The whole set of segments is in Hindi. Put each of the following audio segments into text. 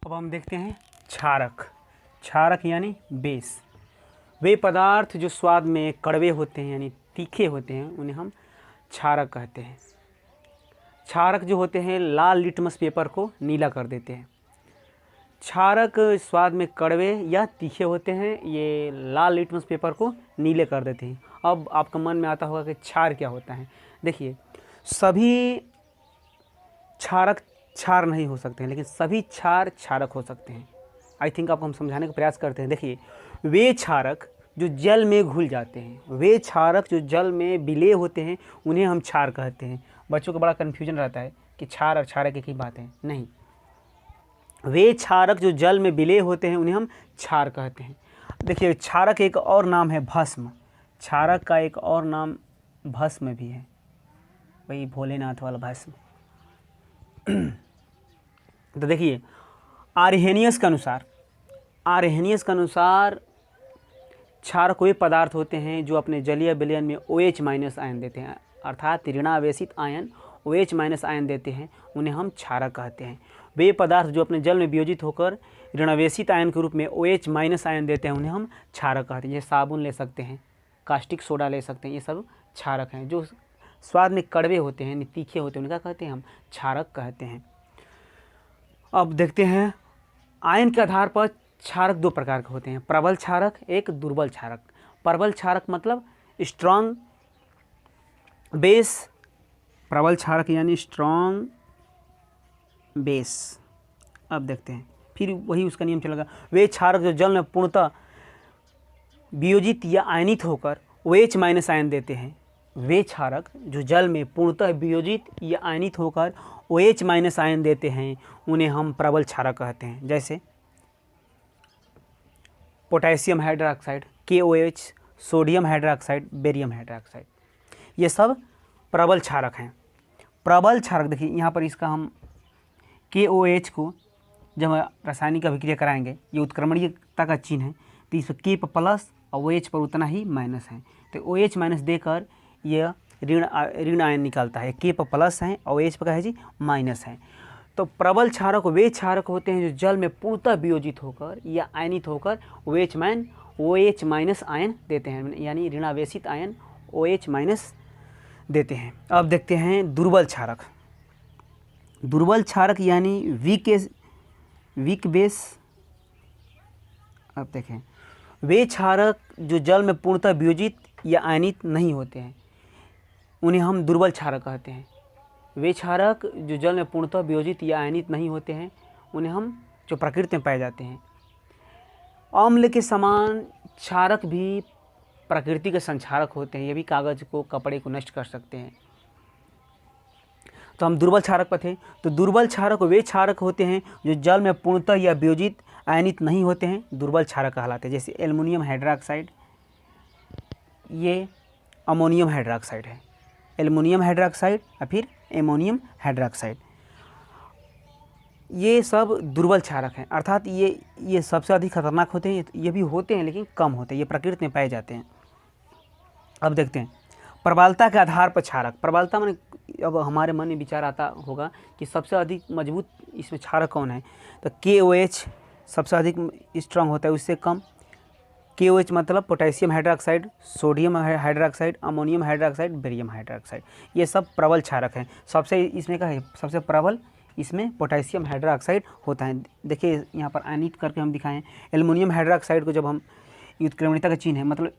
अब हम देखते हैं क्षारक। क्षारक यानी बेस। वे पदार्थ जो स्वाद में कड़वे होते हैं यानी तीखे होते हैं उन्हें हम क्षारक कहते हैं। क्षारक जो होते हैं लाल लिटमस पेपर को नीला कर देते हैं। क्षारक स्वाद में कड़वे या तीखे होते हैं, ये लाल लिटमस पेपर को नीले कर देते हैं। अब आपका मन में आता होगा कि क्षार क्या होता है। देखिए, सभी क्षारक क्षार नहीं हो सकते हैं, लेकिन सभी क्षार क्षारक हो सकते हैं। आई थिंक आपको हम समझाने का प्रयास करते हैं। देखिए, वे क्षारक जो जल में घुल जाते हैं, वे क्षारक जो जल में विलेय होते हैं, उन्हें हम क्षार कहते हैं। बच्चों को बड़ा कन्फ्यूजन रहता है कि क्षार और क्षारक एक ही बात है। नहीं, वे क्षारक जो जल में विलेय होते हैं उन्हें हम क्षार कहते हैं। देखिए, क्षारक एक और नाम है भस्म। क्षारक का एक और नाम भस्म भी है, वही भोलेनाथ वाला भस्म। तो देखिए, आर्हेनियस के अनुसार क्षारक वे पदार्थ होते हैं जो अपने जलीय विलयन में OH- आयन देते हैं, अर्थात ऋणावेशित आयन OH- आयन देते हैं, उन्हें हम क्षारक कहते हैं। वे पदार्थ जो अपने जल में वियोजित होकर ऋणावेशित आयन के रूप में OH- आयन देते हैं, उन्हें हम क्षारक कहते हैं। ये साबुन ले सकते हैं, कास्टिक सोडा ले सकते हैं, ये सब क्षारक हैं। जो स्वाद में कड़वे होते हैं, तीखे होते हैं, उनका कहते हैं हम क्षारक कहते हैं। अब देखते हैं, आयन के आधार पर क्षारक दो प्रकार के होते हैं, प्रबल क्षारक, एक दुर्बल क्षारक। प्रबल क्षारक मतलब स्ट्रॉन्ग बेस, प्रबल क्षारक यानी स्ट्रॉन्ग बेस। अब देखते हैं, फिर वही उसका नियम चलेगा। वे क्षारक जो जल में पूर्णतः वियोजित या आयनित होकर OH- आयन देते हैं। वे क्षारक जो जल में पूर्णतः वियोजित या आयनित होकर OH- आयन देते हैं, उन्हें हम प्रबल क्षारक कहते हैं। जैसे potassium hydroxide KOH, sodium hydroxide, barium hydroxide, ये सब प्रबल क्षारक हैं। प्रबल क्षारक देखिए, यहाँ पर इसका हम KOH को जब हम रासायनिक अभिक्रिया कराएंगे, ये उत्क्रमणीयता का चिन्ह है, तो इस पर K पर प्लस और OH पर उतना ही माइनस है, तो OH- देकर यह ऋण आयन निकालता है। K पर प्लस है और OH पर क्या है जी, माइनस है। तो प्रबल क्षारक वे क्षारक होते हैं जो जल में पूर्णतः वियोजित होकर या आयनित होकर OH- आयन देते हैं, यानी ऋणावेशित आयन OH- देते हैं। अब देखते हैं दुर्बल क्षारक। दुर्बल क्षारक यानी वीक बेस। अब देखें, वे क्षारक जो जल में पूर्णतः वियोजित या आयनित नहीं होते हैं, उन्हें हम दुर्बल क्षारक कहते हैं। वे क्षारक जो जल में पूर्णतः वियोजित या आयनित नहीं होते हैं, उन्हें हम जो प्रकृति में पाए जाते हैं। अम्ल के समान क्षारक भी प्रकृति के संक्षारक होते हैं, ये भी कागज को, कपड़े को नष्ट कर सकते हैं। तो हम दुर्बल क्षारक पर थे। तो दुर्बल क्षारक वे क्षारक होते हैं जो जल में पूर्णतः या वियोजित आयनित नहीं होते हैं, दुर्बल क्षारक कहलाते हैं। जैसे एल्युमिनियम हाइड्रोक्साइड, ये अमोनियम हाइड्रोक्साइड है, एल्युमिनियम हाइड्रोक्साइड और फिर एमोनियम हाइड्रोक्साइड, ये सब दुर्बल क्षारक हैं। अर्थात ये सबसे अधिक खतरनाक होते हैं। ये भी होते हैं लेकिन कम होते हैं, ये प्रकृति में पाए जाते हैं। अब देखते हैं प्रबलता के आधार पर क्षारक। प्रबलता माने, अब हमारे मन में विचार आता होगा कि सबसे अधिक मजबूत इसमें क्षारक कौन है, तो KOH सबसे अधिक स्ट्रांग होता है, उससे कम। KOH मतलब potassium hydroxide, sodium hydroxide, ammonium hydroxide, barium hydroxide, ये सब प्रबल क्षारक हैं। सबसे इसमें क्या है, सबसे प्रबल इसमें पोटेशियम हाइड्रोक्साइड होता है। देखिए, यहाँ पर आयनित करके हम दिखाएं। एल्युमिनियम हाइड्रोक्साइड को जब हम, उत्क्रमणीयता का चिन्ह है, मतलब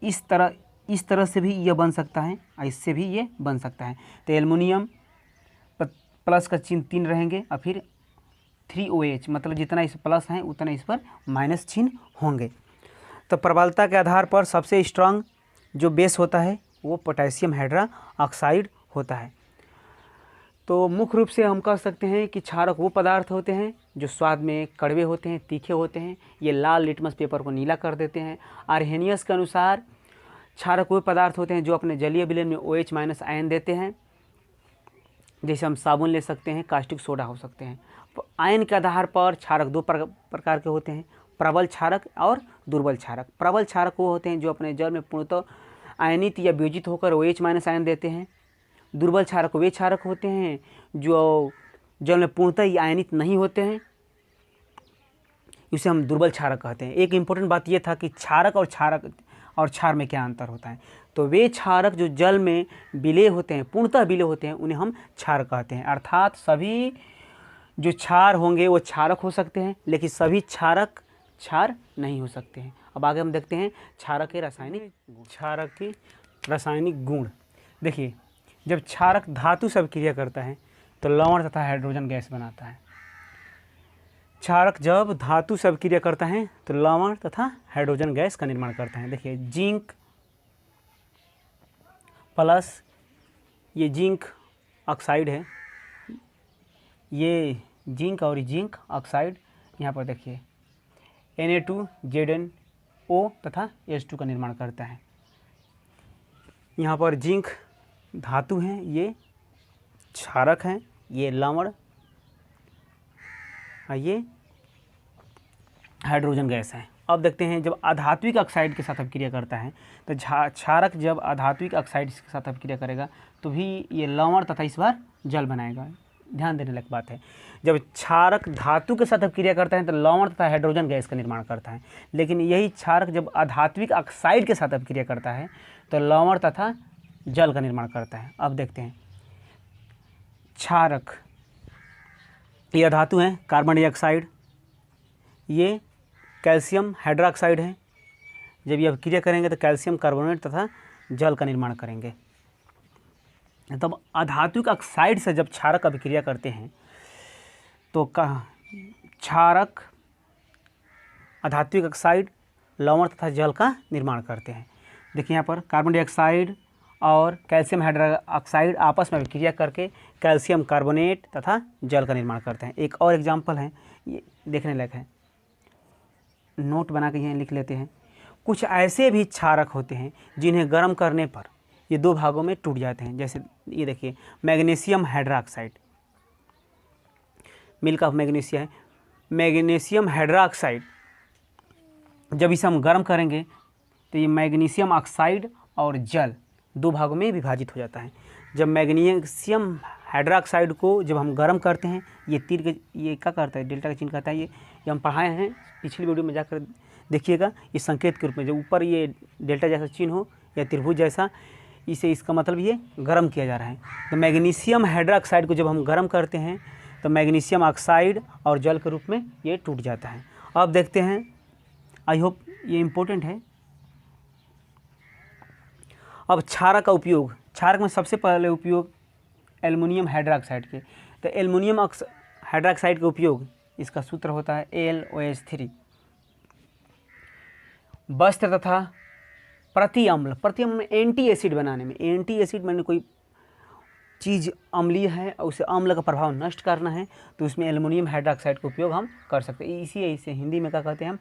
इस तरह से भी ये बन सकता है और इससे भी ये बन सकता है। तो एल्युमिनियम प्लस का चिन्ह 3 रहेंगे और फिर 3OH, मतलब जितना इस प्लस है उतना इस पर माइनस चिन्ह होंगे। तो प्रबलता के आधार पर सबसे स्ट्रांग जो बेस होता है वो पोटेशियम हाइड्रोक्साइड होता है। तो मुख्य रूप से हम कह सकते हैं कि क्षारक वो पदार्थ होते हैं जो स्वाद में कड़वे होते हैं, तीखे होते हैं, ये लाल लिटमस पेपर को नीला कर देते हैं। आर्हेनियस के अनुसार क्षारक वो पदार्थ होते हैं जो अपने जलीय विलयन में OH- आयन देते हैं। जैसे हम साबुन ले सकते हैं, कास्टिक सोडा हो सकते हैं। आयन के आधार पर क्षारक दो प्रकार के होते हैं, प्रबल क्षारक और दुर्बल क्षारक। प्रबल क्षारक वो होते हैं जो अपने जल में पूर्णतः आयनित या वियोजित होकर OH- आयन देते हैं। दुर्बल क्षारक वे क्षारक होते हैं जो जल में पूर्णतः आयनित नहीं होते हैं, उसे हम दुर्बल क्षारक कहते हैं। एक इम्पोर्टेंट बात यह था कि क्षारक और क्षार में क्या अंतर होता है। तो वे क्षारक जो जल में विलेय होते हैं, पूर्णतः विलेय होते हैं, उन्हें हम क्षार कहते हैं। अर्थात सभी जो क्षार होंगे वो क्षारक हो सकते हैं, लेकिन सभी क्षारक क्षार नहीं हो सकते हैं। अब आगे हम देखते हैं क्षारक के रासायनिक गुण। देखिए, जब क्षारक धातु से अभिक्रिया करता है तो लवण तथा हाइड्रोजन गैस बनाता है। क्षारक जब धातु से अभिक्रिया करता है तो लवण तथा हाइड्रोजन गैस का निर्माण करता है। देखिए, जिंक प्लस, ये जिंक ऑक्साइड है, ये जिंक और जिंक ऑक्साइड, यहाँ पर देखिए Na2ZnO तथा H2 का निर्माण करता है। यहाँ पर जिंक धातु हैं, ये क्षारक हैं, ये लवण, ये हाइड्रोजन गैस है। अब देखते हैं जब अधात्विक ऑक्साइड के साथ अभिक्रिया करता है तो क्षारक जब अधात्विक ऑक्साइड के साथ अभिक्रिया करेगा तो भी ये लवण तथा इस बार जल बनाएगा। ध्यान देने लायक बात है, जब क्षारक धातु के साथ अभिक्रिया करता है तो लवण तथा हाइड्रोजन गैस का निर्माण करता है, लेकिन यही क्षारक जब अधात्विक ऑक्साइड के साथ अभिक्रिया करता है तो लवण तथा जल का निर्माण करता है। अब देखते हैं क्षारक, ये धातु हैं कार्बन डाइऑक्साइड, ये कैल्शियम हाइड्रोक्साइड है। जब ये अभिक्रिया करेंगे तो कैल्शियम कार्बोनेट तथा जल का निर्माण करेंगे। तब अधात्विक ऑक्साइड से जब क्षारक अभिक्रिया करते हैं तो क्षारक अधात्विक ऑक्साइड लवण तथा जल का निर्माण करते हैं। देखिए यहाँ पर कार्बन डाइऑक्साइड और कैल्शियम हाइड्रोक्साइड आपस में अभिक्रिया करके कैल्शियम कार्बोनेट तथा जल का निर्माण करते हैं। एक और एग्जाम्पल है, ये देखने लायक है, नोट बना के यहाँ लिख लेते हैं। कुछ ऐसे भी क्षारक होते हैं जिन्हें गर्म करने पर ये दो भागों में टूट जाते हैं। जैसे ये देखिए magnesium hydroxide, milk of magnesia है। मैग्नीशियम हाइड्रोक्साइड जब इसे हम गर्म करेंगे तो ये मैग्नीशियम ऑक्साइड और जल दो भागों में विभाजित हो जाता है। जब मैग्नीशियम हाइड्रोक्साइड को जब हम गर्म करते हैं, ये तीर के ये क्या करता है, डेल्टा का चिन्ह करता है। ये हम पढ़ाए हैं पिछली वीडियो में, जाकर देखिएगा। ये संकेत के रूप में जब ऊपर ये डेल्टा जैसा चिन्ह हो या त्रिभुज जैसा, इसे इसका मतलब ये गर्म किया जा रहा है। तो मैग्नीशियम हाइड्रोक्साइड को जब हम गर्म करते हैं तो मैग्नीशियम ऑक्साइड और जल के रूप में ये टूट जाता है। अब देखते हैं, आई होप ये इम्पोर्टेंट है। अब क्षारक का उपयोग, क्षारक में सबसे पहले उपयोग एल्युमिनियम हाइड्रोक्साइड के। तो एल्युमिनियम हाइड्रोक्साइड का उपयोग, इसका सूत्र होता है AlOH3। वस्त्र तथा प्रति अम्ल में एंटी एसिड बनाने में, एंटी एसिड मैंने कोई चीज़ अम्लीय है और उसे अम्ल का प्रभाव नष्ट करना है तो उसमें एल्युमिनियम हाइड्रोक्साइड का उपयोग हम कर सकते हैं। इसे हिंदी में क्या कहते हैं हम,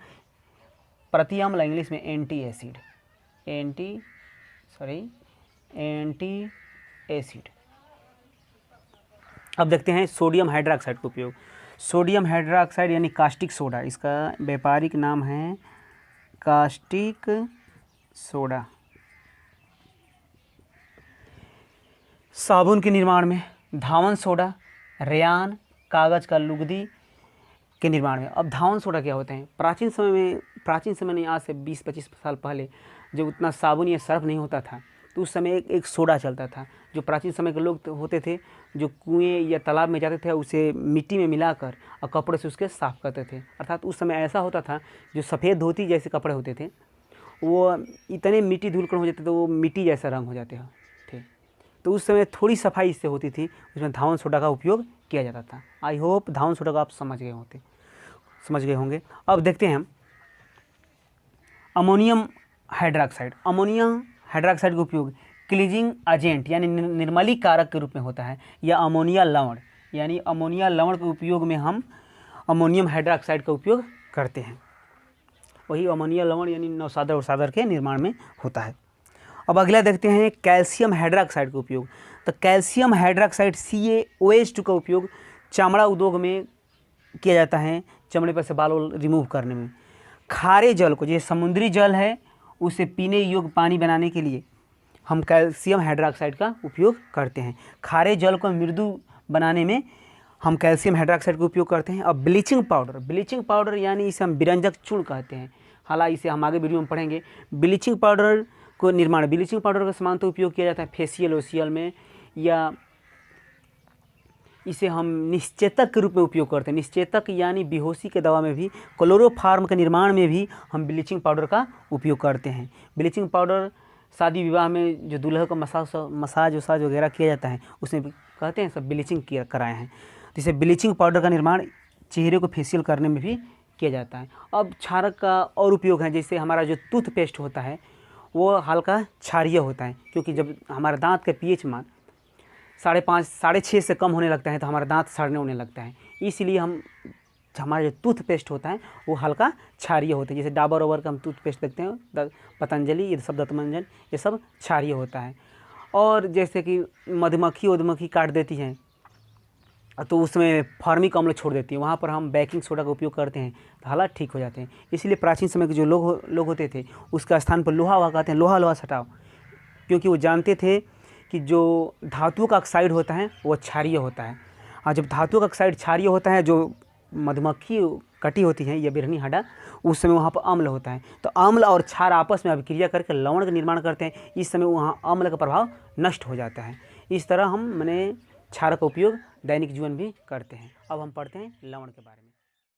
प्रति अम्ल, इंग्लिश में एंटी एसिड, एंटी एसिड। अब देखते हैं सोडियम हाइड्रोक्साइड का उपयोग। सोडियम हाइड्रोक्साइड यानी कास्टिक सोडा, इसका व्यापारिक नाम है कास्टिक सोडा। साबुन के निर्माण में, धावन सोडा, रेयान, कागज़ का लुगदी के निर्माण में। अब धावन सोडा क्या होते हैं, प्राचीन समय में आज से 20-25 साल पहले जब उतना साबुन या सर्फ नहीं होता था तो उस समय एक सोडा चलता था। जो प्राचीन समय के लोग होते थे जो कुएं या तालाब में जाते थे, उसे मिट्टी में मिलाकर और कपड़े से उसके साफ़ करते थे। अर्थात उस समय ऐसा होता था जो सफ़ेद धोती जैसे कपड़े होते थे वो इतने मिट्टी धूलकण हो जाते तो वो मिट्टी जैसा रंग हो जाते थे। तो उस समय थोड़ी सफाई इससे होती थी, उसमें धावन सोडा का उपयोग किया जाता था। आई होप धावन सोडा को आप समझ गए होंगे। अब देखते हैं हम अमोनियम हाइड्रोक्साइड। अमोनियम हाइड्रोक्साइड का उपयोग क्लीजिंग एजेंट यानी निर्मली कारक के रूप में होता है, या अमोनिया लवण, यानी अमोनिया लवण के उपयोग में हम अमोनियम हाइड्रोक्साइड का उपयोग करते हैं। वही अमोनिया लवण यानी नौसादर के निर्माण में होता है। अब अगला देखते हैं कैल्शियम हाइड्रोक्साइड का उपयोग। तो कैल्शियम हाइड्रोक्साइड CaOH2 का उपयोग चमड़ा उद्योग में किया जाता है, चमड़े पर से बाल रिमूव करने में। खारे जल को, जैसे समुद्री जल है, उसे पीने योग्य पानी बनाने के लिए हम कैल्शियम हाइड्रोक्साइड का उपयोग करते हैं। खारे जल को मृदु बनाने में हम कैल्शियम हाइड्रोक्साइड का उपयोग करते हैं। अब ब्लीचिंग पाउडर यानी इसे हम विरंजक चूर्ण कहते हैं। हालांकि इसे हम आगे वीडियो में पढ़ेंगे। ब्लीचिंग पाउडर का सामान्यतः उपयोग किया जाता है फेशियल ओशियल में, या इसे हम निश्चेतक के रूप में उपयोग करते हैं। निश्चेतक यानी बेहोशी के दवा में भी, क्लोरोफार्म के निर्माण में भी हम ब्लीचिंग पाउडर का उपयोग करते हैं। ब्लीचिंग पाउडर शादी विवाह में जो दूल्हे का मसाज वसाज वगैरह किया जाता है उसमें भी कहते हैं सब ब्लीचिंग किया कराए हैं। तो इसे ब्लीचिंग पाउडर का निर्माण चेहरे को फेशियल करने में भी किया जाता है। अब क्षारक का और उपयोग है, जैसे हमारा जो टूथपेस्ट होता है वो हल्का क्षारीय होता है, क्योंकि जब हमारे दांत का पीएच मान 5.5 6.5 से कम होने लगता है तो हमारा दांत सड़ने होने लगता है। इसलिए हमारा जो टूथपेस्ट होता है वो हल्का क्षारीय होता है। जैसे डाबर ओबर का हम टूथपेस्ट देखते हैं, पतंजलि, ये सब दंतमंजन, ये सब क्षारीय होता है। और जैसे कि मधुमक्खी काट देती हैं तो उसमें फार्मिक अम्ल छोड़ देती है, वहाँ पर हम बेकिंग सोडा का उपयोग करते हैं तो हालात ठीक हो जाते हैं। इसलिए प्राचीन समय के जो लोग होते थे उसका स्थान पर लोहा कहते हैं, लोहा सटाओ, क्योंकि वो जानते थे कि जो धातु का ऑक्साइड होता है वो क्षारीय होता है। और जब धातु का ऑक्साइड क्षारीय होता है, जो मधुमक्खी कटी होती है या बिरहनी हड्डा, उस समय वहाँ पर अम्ल होता है। तो अम्ल और क्षार आपस में अभिक्रिया करके लवण का निर्माण करते हैं। इस समय वहाँ अम्ल का प्रभाव नष्ट हो जाता है। इस तरह हम क्षार का उपयोग दैनिक जीवन भी करते हैं। अब हम पढ़ते हैं लवण के बारे में।